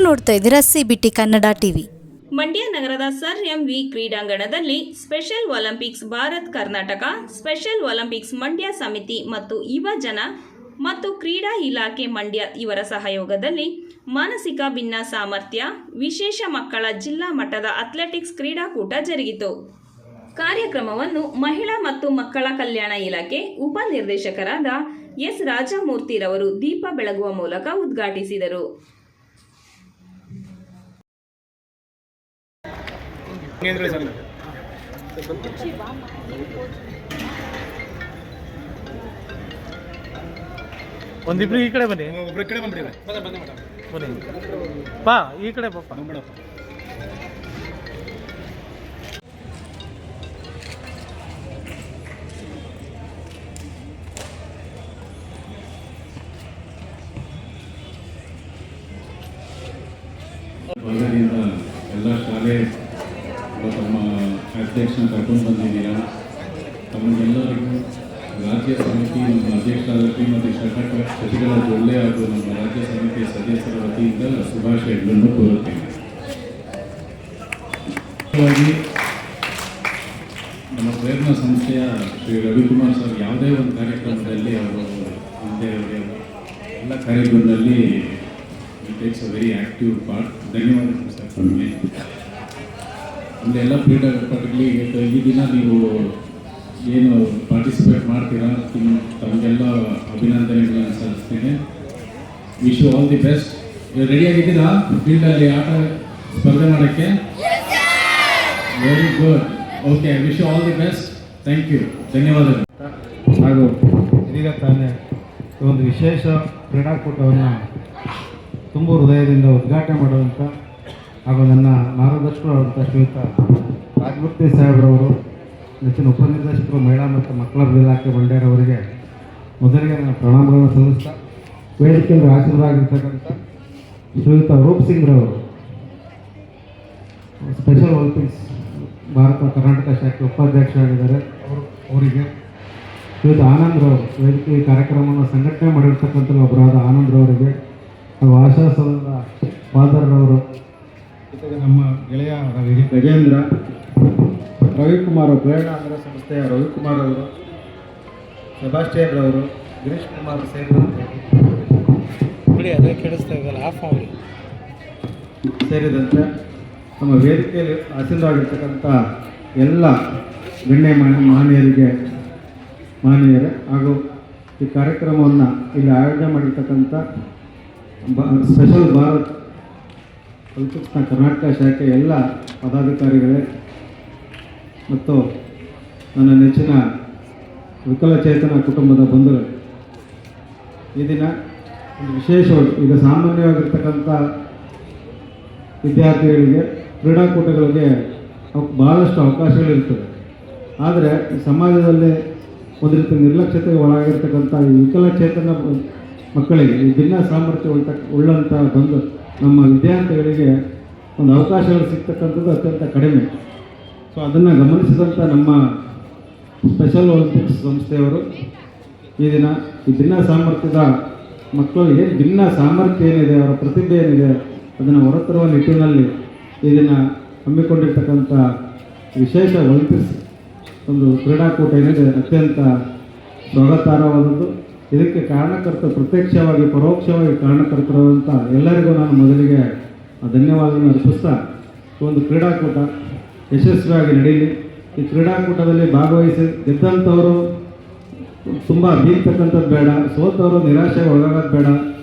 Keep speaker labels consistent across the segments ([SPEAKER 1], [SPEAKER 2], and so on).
[SPEAKER 1] ನೋಡ್ತಾ ಇದ್ದೀರಾ CBT Kannada TV.
[SPEAKER 2] Mandya ನಗರದ ಸರ್ ಎಂವಿ ಕ್ರೀಡಾಂಗಣದಲ್ಲಿ special Olympics Bharat Karnataka, special Olympics Mandya ಸಮಿತಿ ಮತ್ತು ಯುವಜನ ಮತ್ತು ಕ್ರೀಡಾ ಇಲಾಖೆ ಮಂಡ್ಯ ಇವರ ಸಹಯೋಗದಲ್ಲಿ ಮಾನಸಿಕ ಭಿನ್ನ ಸಾಮರ್ಥ್ಯ ವಿಶೇಷ ಮಕ್ಕಳ ಜಿಲ್ಲಾ ಮಟ್ಟದ ಅಥ್ಲೆಟಿಕ್ಸ್ ಕ್ರೀಡಾಕೂಟ ಜರುಗಿತು. ಕಾರ್ಯಕ್ರಮವನ್ನು ಮಹಿಳಾ ಮತ್ತು ಮಕ್ಕಳ ಕಲ್ಯಾಣ ಇಲಾಖೆ ಉಪನಿರ್ದೇಶಕರಾದ ಎಸ್ ರಾಜಮೂರ್ತಿರವರು ದೀಪ ಬೆಳಗುವ ಮೂಲಕ ಉದ್ಘಾಟಿಸಿದರು.
[SPEAKER 3] ಒಂದಿಬ್ರು ಈ ಕಡೆ ಬನ್ನಿ,
[SPEAKER 4] ಒಬ್ರು ಕಡೆ ಬಂದ್ಬಿಡಿ,
[SPEAKER 3] ಬನ್ನಿ ಪಾ ಈ ಕಡೆ ಪಾಪ.
[SPEAKER 5] ವರ್ಗದಿಂದ ಎಲ್ಲ ಶಾಲೆ ತಮ್ಮ ಅಧ್ಯಕ್ಷನ ಕರ್ಕೊಂಡು ಬಂದಿದ್ದೀರಾ. ತಮಗೆಲ್ಲರಿಗೂ ರಾಜ್ಯ ಸಮಿತಿ ನಮ್ಮ ಅಧ್ಯಕ್ಷರಾಗಿ ಮತ್ತು ಶಶಿಕಲಾ ಜೊಳ್ಳೆ ಹಾಗೂ ನಮ್ಮ ರಾಜ್ಯ ಸಮಿತಿ ಸದಸ್ಯರ ವತಿಯಿಂದ ಶುಭಾಶಯಗಳನ್ನು ಕೋರುತ್ತೇನೆ. ನಮ್ಮ ಪ್ರೇರಣಾ ಸಂಸ್ಥೆಯ ಶ್ರೀ ರವಿಕುಮಾರ್ ಸರ್ ಯಾವುದೇ ಒಂದು ಕಾರ್ಯಕ್ರಮದಲ್ಲಿ ಅವರು ಮುಂದೆ ಎಲ್ಲ ಕಾರ್ಯಕ್ರಮದಲ್ಲಿ takes a very active part. ಧನ್ಯವಾದಗಳು ಸರ್. ಅಂದರೆ ಎಲ್ಲ ಕ್ರೀಡಾಪಟುಗಳಿಗೆ ಈ ದಿನ ನೀವು ಏನು ಪಾರ್ಟಿಸಿಪೇಟ್ ಮಾಡ್ತೀರಾ, ತಮಗೆಲ್ಲ ಅಭಿನಂದನೆಗಳನ್ನು ಸಲ್ಲಿಸ್ತೇನೆ. Wish you all the best. ರೆಡಿಯಾಗಿದ್ದೀರಾ ಫೀಲ್ಡಲ್ಲಿ ಆಟ ಸ್ಪರ್ಧೆ ಮಾಡೋಕ್ಕೆ? Very good. Okay, wish you all the best. Thank you. ಧನ್ಯವಾದಗಳು.
[SPEAKER 6] ಹಾಗೂ ಇದೀಗ ತಾನೇ ಒಂದು ವಿಶೇಷ ಕ್ರೀಡಾಕೂಟವನ್ನು ತುಂಬ ಹೃದಯದಿಂದ ಉದ್ಘಾಟನೆ ಮಾಡುವಂಥ ಹಾಗೂ ನನ್ನ ಮಾರ್ಗದರ್ಶಕರಾದಂಥ ಶ್ರೀಯುತ ರಾಜಮೂರ್ತಿ ಸಾಹೇಬ್ರವರು, ನೆಚ್ಚಿನ ಉಪನಿರ್ದೇಶಕರು ಮಹಿಳಾ ಮತ್ತು ಮಕ್ಕಳ ಇಲಾಖೆ ಮಂಡ್ಯರವರಿಗೆ ಮೊದಲಿಗೆ ನನ್ನ ಪ್ರಣಾಮಗಳನ್ನು ಸಲ್ಲಿಸ್ತಾ, ವೇದಿಕೆಯಲ್ಲಿ ಆಶೀರ್ವಾದವಾಗಿರ್ತಕ್ಕಂಥ ಶ್ರೀಯುತ ರೂಪ್ ಸಿಂಗ್ರವರು, ಸ್ಪೆಷಲ್ ಒಲಿಂಪಿಕ್ಸ್ ಭಾರತ ಕರ್ನಾಟಕ ಶಾಖೆ ಉಪಾಧ್ಯಕ್ಷರಾಗಿದ್ದಾರೆ, ಅವರಿಗೆ ಶ್ರೀಯುತ ಆನಂದ್ರವರು, ವೇದಿಕೆ ಕಾರ್ಯಕ್ರಮವನ್ನು ಸಂಘಟನೆ ಮಾಡಿರ್ತಕ್ಕಂಥ ಒಬ್ಬರಾದ ಆನಂದ್ರವರಿಗೆ ಹಾಗೂ ಆಶಾಸನದ ಫಾದರ್ರವರು, ಜೊತೆಗೆ ನಮ್ಮ ಗೆಳೆಯ ಗಜೇಂದ್ರ, ರವಿಕುಮಾರ್, ಪ್ರೇರಣಾ ಅಂಗರ ಸಂಸ್ಥೆಯ ರವಿಕುಮಾರ್ ಅವರು, ಸೆಬಾಸ್ಟಿಯನ್ ರವರು, ಗಿರೀಶ್ ಕುಮಾರ್ ಸೇರಿದಂತೆ ನಮ್ಮ ವೇದಿಕೆಯಲ್ಲಿ ಆಸೀನರಾಗಿರ್ತಕ್ಕಂಥ ಎಲ್ಲ ಗಣ್ಯ ಮಾನ್ಯರೇ ಹಾಗೂ ಈ ಕಾರ್ಯಕ್ರಮವನ್ನು ಇಲ್ಲಿ ಆಯೋಜನೆ ಮಾಡಿರ್ತಕ್ಕಂಥ ಸ್ಪೆಷಲ್ ಭಾರತ್ ಒಲಿಂಪಿಕ್ಸ್ನ ಕರ್ನಾಟಕ ಶಾಖೆ ಎಲ್ಲ ಪದಾಧಿಕಾರಿಗಳೇ ಮತ್ತು ನನ್ನ ನೆಚ್ಚಿನ ವಿಕಲಚೇತನ ಕುಟುಂಬದ ಬಂಧುಗಳು, ಈ ದಿನ ಒಂದು ವಿಶೇಷವಾಗಿ ಈಗ ಸಾಮಾನ್ಯವಾಗಿರ್ತಕ್ಕಂಥ ವಿದ್ಯಾರ್ಥಿಗಳಿಗೆ ಕ್ರೀಡಾಕೂಟಗಳಿಗೆ ಭಾಳಷ್ಟು ಅವಕಾಶಗಳಿರ್ತದೆ. ಆದರೆ ಸಮಾಜದಲ್ಲಿ ಒಂದು ರೀತಿ ನಿರ್ಲಕ್ಷ್ಯತೆಗೆ ಒಳಗಾಗಿರ್ತಕ್ಕಂಥ ಈ ವಿಕಲಚೇತನ ಮಕ್ಕಳಿಗೆ, ಈ ಭಿನ್ನ ಸಾಮರ್ಥ್ಯ ಉಳ್ಳಂಥ ಬಂದು ನಮ್ಮ ವಿದ್ಯಾರ್ಥಿಗಳಿಗೆ ಒಂದು ಅವಕಾಶಗಳು ಸಿಗ್ತಕ್ಕಂಥದ್ದು ಅತ್ಯಂತ ಕಡಿಮೆ. ಸೊ ಅದನ್ನು ಗಮನಿಸಿದಂಥ ನಮ್ಮ ಸ್ಪೆಷಲ್ ಒಲಿಂಪಿಕ್ಸ್ ಸಂಸ್ಥೆಯವರು ಈ ದಿನ ಈ ಭಿನ್ನ ಸಾಮರ್ಥ್ಯದ ಮಕ್ಕಳು ಏನು ಭಿನ್ನ ಸಾಮರ್ಥ್ಯ ಏನಿದೆ, ಅವರ ಪ್ರತಿಭೆ ಏನಿದೆ ಅದನ್ನು ಹೊರತರುವ ನಿಟ್ಟಿನಲ್ಲಿ ಈ ದಿನ ಹಮ್ಮಿಕೊಂಡಿರ್ತಕ್ಕಂಥ ವಿಶೇಷ ಒಲಿಂಪಿಕ್ಸ್ ಒಂದು ಕ್ರೀಡಾಕೂಟ ಏನಿದೆ ಅತ್ಯಂತ ಸ್ವಾಗತಾರ್ಹವಾದದ್ದು. ಇದಕ್ಕೆ ಪ್ರತ್ಯಕ್ಷವಾಗಿ ಪರೋಕ್ಷವಾಗಿ ಕಾರಣಕರ್ತರಾದಂಥ ಎಲ್ಲರಿಗೂ ನಾನು ಮೊದಲಿಗೆ ಧನ್ಯವಾದವನ್ನು ಅರ್ಪಿಸ್ತಾ, ಒಂದು ಕ್ರೀಡಾಕೂಟ ಯಶಸ್ವಿಯಾಗಿ ನಡೆಯಲಿ. ಈ ಕ್ರೀಡಾಕೂಟದಲ್ಲಿ ಭಾಗವಹಿಸಿ ಗೆದ್ದಂಥವರು ತುಂಬ ಬೀಳ್ತಕ್ಕಂಥದ್ದು ಬೇಡ, ಸೋತವರು ನಿರಾಶೆಗೆ ಒಳಗಾಗೋದು ಬೇಡ,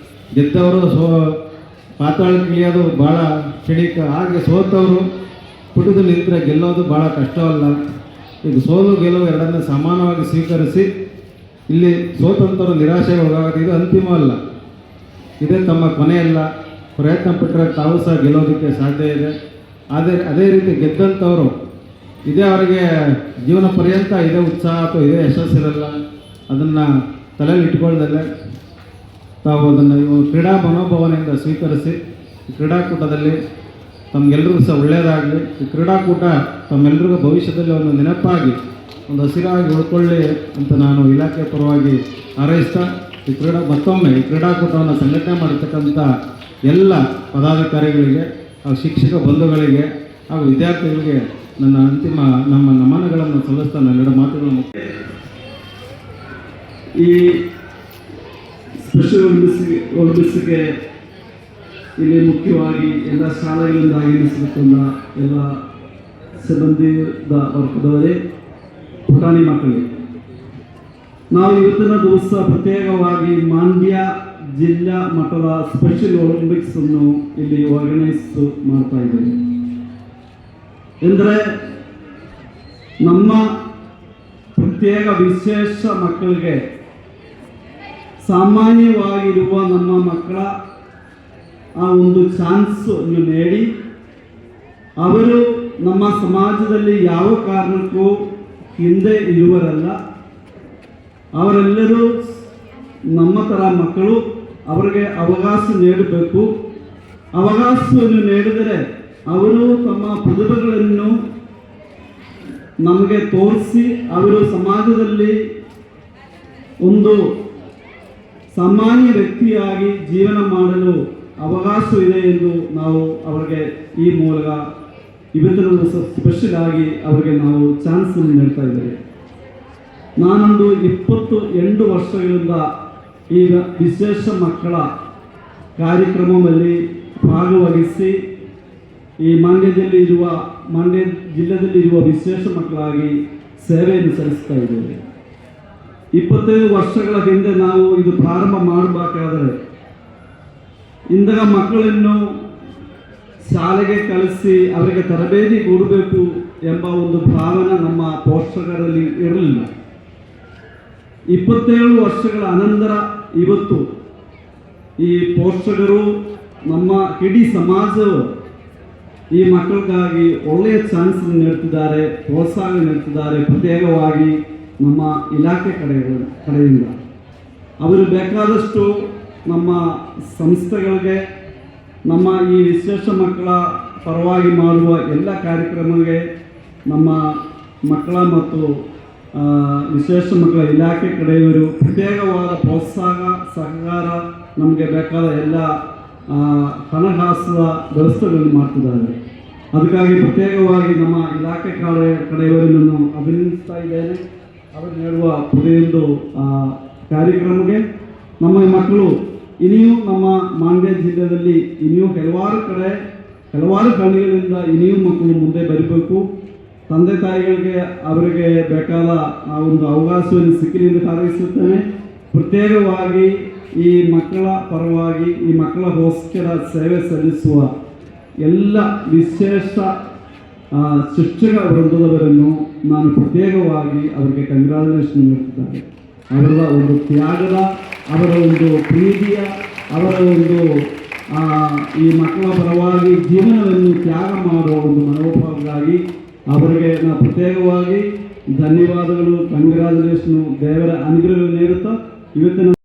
[SPEAKER 6] ಗೆದ್ದವರು ಪಾತಾಳಕ್ಕೆ ಇಳಿಯೋದು ಭಾಳ ಕ್ಷಣಿಕ. ಹಾಗೆ ಸೋತವರು ಪುಟಿದು ನಿಂತರೆ ಗೆಲ್ಲೋದು ಭಾಳ ಕಷ್ಟವಲ್ಲ. ಈಗ ಸೋಲು ಗೆಲುವು ಎರಡನ್ನೂ ಸಮಾನವಾಗಿ ಸ್ವೀಕರಿಸಿ ಇಲ್ಲಿ ಸೋತಂಥವರು ನಿರಾಶೆಗೆ ಒಳಗಾಗೋದು ಇದು ಅಂತಿಮ ಅಲ್ಲ, ಇದೇ ತಮ್ಮ ಕೊನೆಯಲ್ಲ. ಪ್ರಯತ್ನ ಪಟ್ಟರೆ ತಾವು ಸಹ ಗೆಲ್ಲೋದಕ್ಕೆ ಸಾಧ್ಯ ಇದೆ. ಅದೇ ರೀತಿ ಗೆದ್ದಂಥವರು ಇದೇ ಅವರಿಗೆ ಜೀವನ ಪರ್ಯಂತ ಇದೇ ಉತ್ಸಾಹ ಅಥವಾ ಇದೇ ಯಶಸ್ಸಿರಲ್ಲ. ಅದನ್ನು ತಲೆಯಲ್ಲಿ ಇಟ್ಕೊಳ್ಳದಲ್ಲೇ ತಾವು ಅದನ್ನು ಕ್ರೀಡಾ ಮನೋಭಾವನೆಯಿಂದ ಸ್ವೀಕರಿಸಿ ಈ ಕ್ರೀಡಾಕೂಟದಲ್ಲಿ ತಮಗೆಲ್ಲರಿಗೂ ಸಹ ಒಳ್ಳೆಯದಾಗಲಿ. ಈ ಕ್ರೀಡಾಕೂಟ ತಮ್ಮೆಲ್ಲರಿಗೂ ಭವಿಷ್ಯದಲ್ಲಿ ಒಂದು ನೆನಪಾಗಿ ಒಂದು ಹಸಿರಾಗಿ ಉಳ್ಕೊಳ್ಳಿ ಅಂತ ನಾನು ಇಲಾಖೆ ಪರವಾಗಿ ಹಾರೈಸ್ತಾ, ಮತ್ತೊಮ್ಮೆ ಈ ಕ್ರೀಡಾಕೂಟವನ್ನು ಸಂಘಟನೆ ಮಾಡಿರ್ತಕ್ಕಂಥ ಎಲ್ಲ ಪದಾಧಿಕಾರಿಗಳಿಗೆ ಹಾಗೂ ಶಿಕ್ಷಕ ಬಂಧುಗಳಿಗೆ ಹಾಗೂ ವಿದ್ಯಾರ್ಥಿಗಳಿಗೆ ನನ್ನ ಅಂತಿಮ ನಮನಗಳನ್ನು ಸಲ್ಲಿಸ್ತಾ ನನ್ನೆರಡು ಮಾತುಗಳನ್ನು
[SPEAKER 4] ಈ ಸ್ಪೆಷಲ್ ಒಲಿಂಪಿಕ್ಸ್ಗೆ ಇಲ್ಲಿ ಮುಖ್ಯವಾಗಿ ಎಲ್ಲ ಶಾಲೆಗಳಿಂದ ಆಗಮಿಸಬೇಕಂದ ಎಲ್ಲ ಸಿಬ್ಬಂದಿದ ವರ್ಗದವರೇ ಪುಟಾಣಿ ಮಕ್ಕಳಿಗೆ ನಾವು ಇವತ್ತಿನ ದಿವಸ ಪ್ರತ್ಯೇಕವಾಗಿ ಮಂಡ್ಯ ಜಿಲ್ಲಾ ಮಟ್ಟದ ಸ್ಪೆಷಲ್ ಒಲಿಂಪಿಕ್ಸ್ ಅನ್ನು ಇಲ್ಲಿ ಆರ್ಗನೈಸ್ ಮಾಡ್ತಾ ಇದ್ದೇವೆ. ಎಂದರೆ ನಮ್ಮ ಪ್ರತ್ಯೇಕ ವಿಶೇಷ ಮಕ್ಕಳಿಗೆ ಸಾಮಾನ್ಯವಾಗಿರುವ ನಮ್ಮ ಮಕ್ಕಳ ಆ ಒಂದು ಚಾನ್ಸ್ ನೀಡಿ ಅವರು ನಮ್ಮ ಸಮಾಜದಲ್ಲಿ ಯಾವ ಕಾರಣಕ್ಕೂ ಹಿಂದೆ ಇರುವರಲ್ಲ, ಅವರೆಲ್ಲರೂ ನಮ್ಮ ಥರ ಮಕ್ಕಳು, ಅವರಿಗೆ ಅವಕಾಶ ನೀಡಬೇಕು. ಅವಕಾಶವನ್ನು ನೀಡಿದರೆ ಅವರು ತಮ್ಮ ಪ್ರತಿಭೆಗಳನ್ನು ನಮಗೆ ತೋರಿಸಿ ಅವರು ಸಮಾಜದಲ್ಲಿ ಒಂದು ಸಾಮಾನ್ಯ ವ್ಯಕ್ತಿಯಾಗಿ ಜೀವನ ಮಾಡಲು ಅವಕಾಶವಿದೆ ಎಂದು ನಾವು ಅವರಿಗೆ ಈ ಮೂಲಕ ಇವತ್ತಿನ ಸ್ಪೆಷಲ್ ಆಗಿ ಅವರಿಗೆ ನಾವು ಚಾನ್ಸ್ ನೀಡ್ತಾ ಇದ್ದೇವೆ. ನಾನೊಂದು 28 ವರ್ಷಗಳಿಂದ ಈಗ ವಿಶೇಷ ಮಕ್ಕಳ ಕಾರ್ಯಕ್ರಮದಲ್ಲಿ ಭಾಗವಹಿಸಿ ಈ ಮಂಡ್ಯ ಜಿಲ್ಲೆಯಲ್ಲಿರುವ ವಿಶೇಷ ಮಕ್ಕಳಾಗಿ ಸೇವೆಯನ್ನು ಸಲ್ಲಿಸ್ತಾ ಇದ್ದೇವೆ. 25 ವರ್ಷಗಳ ಹಿಂದೆ ನಾವು ಇದು ಪ್ರಾರಂಭ ಮಾಡಬೇಕಾದರೆ ಇಂತಹ ಮಕ್ಕಳನ್ನು ಶಾಲೆಗೆ ಕಳಿಸಿ ಅವರಿಗೆ ತರಬೇತಿ ಕೊಡಬೇಕು ಎಂಬ ಒಂದು ಭಾವನೆ ನಮ್ಮ ಪೋಷಕರಲ್ಲಿ ಇರಲಿಲ್ಲ. 27 ವರ್ಷಗಳ ಅನಂತರ ಇವತ್ತು ಈ ಪೋಷಕರು ನಮ್ಮ ಇಡೀ ಸಮಾಜವು ಈ ಮಕ್ಕಳಿಗಾಗಿ ಒಳ್ಳೆಯ ಚಾನ್ಸ್ ನೀಡ್ತಿದ್ದಾರೆ, ಪ್ರೋತ್ಸಾಹ ನೀಡ್ತಿದ್ದಾರೆ. ಪ್ರತ್ಯೇಕವಾಗಿ ನಮ್ಮ ಇಲಾಖೆ ಕಡೆಯಿಂದ ಅವರು ಬೇಕಾದಷ್ಟು ನಮ್ಮ ಸಂಸ್ಥೆಗಳಿಗೆ ನಮ್ಮ ಈ ವಿಶೇಷ ಮಕ್ಕಳ ಪರವಾಗಿ ಮಾಡುವ ಎಲ್ಲ ಕಾರ್ಯಕ್ರಮಗಳಿಗೆ ನಮ್ಮ ಮಕ್ಕಳ ಮತ್ತು ವಿಶೇಷ ಮಕ್ಕಳ ಇಲಾಖೆ ಕಡೆಯವರು ಪ್ರತ್ಯೇಕವಾದ ಪ್ರೋತ್ಸಾಹ ಸಹಕಾರ ನಮಗೆ ಬೇಕಾದ ಎಲ್ಲ ಹಣಕಾಸಿನ ವ್ಯವಸ್ಥೆಗಳನ್ನು ಮಾಡ್ತಿದ್ದಾರೆ. ಅದಕ್ಕಾಗಿ ಪ್ರತ್ಯೇಕವಾಗಿ ನಮ್ಮ ಇಲಾಖೆ ಕಡೆಯವರನ್ನು ಅಭಿನಂದಿಸ್ತಾ ಇದ್ದೇನೆ. ಅವರು ನೀಡುವ ಪ್ರತಿಯೊಂದು ಕಾರ್ಯಕ್ರಮಕ್ಕೆ ನಮ್ಮ ಮಕ್ಕಳು ಇನ್ನೂ ನಮ್ಮ ಮಂಡ್ಯ ಜಿಲ್ಲೆಯಲ್ಲಿ ಇನ್ನೂ ಹಲವಾರು ಕಡೆಗಳಿಂದ ಇನ್ನೂ ಮಕ್ಕಳು ಮುಂದೆ ಬರಬೇಕು. ತಂದೆ ತಾಯಿಗಳಿಗೆ ಅವರಿಗೆ ಬೇಕಾದ ಆ ಒಂದು ಅವಕಾಶವನ್ನು ಸಿಕ್ಕಲಿ ಎಂದು ಹಾರೈಸುತ್ತೇನೆ. ಪ್ರತ್ಯೇಕವಾಗಿ ಈ ಮಕ್ಕಳ ಪರವಾಗಿ ಈ ಮಕ್ಕಳಗೋಸ್ಕರ ಸೇವೆ ಸಲ್ಲಿಸುವ ಎಲ್ಲ ವಿಶೇಷ ಶಿಕ್ಷಕ ವೃಂದದವರನ್ನು ನಾನು ಪ್ರತ್ಯೇಕವಾಗಿ ಅವರಿಗೆ ಕಂಗ್ರಾಚುಲೇಷನ್ ನೀಡುತ್ತಿದ್ದಾರೆ. ಅವರ ಒಂದು ತ್ಯಾಗದ, ಅವರ ಒಂದು ಪ್ರೀತಿಯ, ಅವರ ಒಂದು ಈ ಮಕ್ಕಳ ಪರವಾಗಿ ಜೀವನವನ್ನು ತ್ಯಾಗ ಮಾಡುವ ಒಂದು ಮನೋಭಾವಕ್ಕಾಗಿ ಅವರಿಗೆ ನಾನು ಪ್ರತ್ಯೇಕವಾಗಿ ಧನ್ಯವಾದಗಳು, ಕಂಗ್ರಾಚುಲೇಷನು, ದೇವರ ಅನುಗ್ರಹ ನೀಡುತ್ತಾ ಇವತ್ತಿನ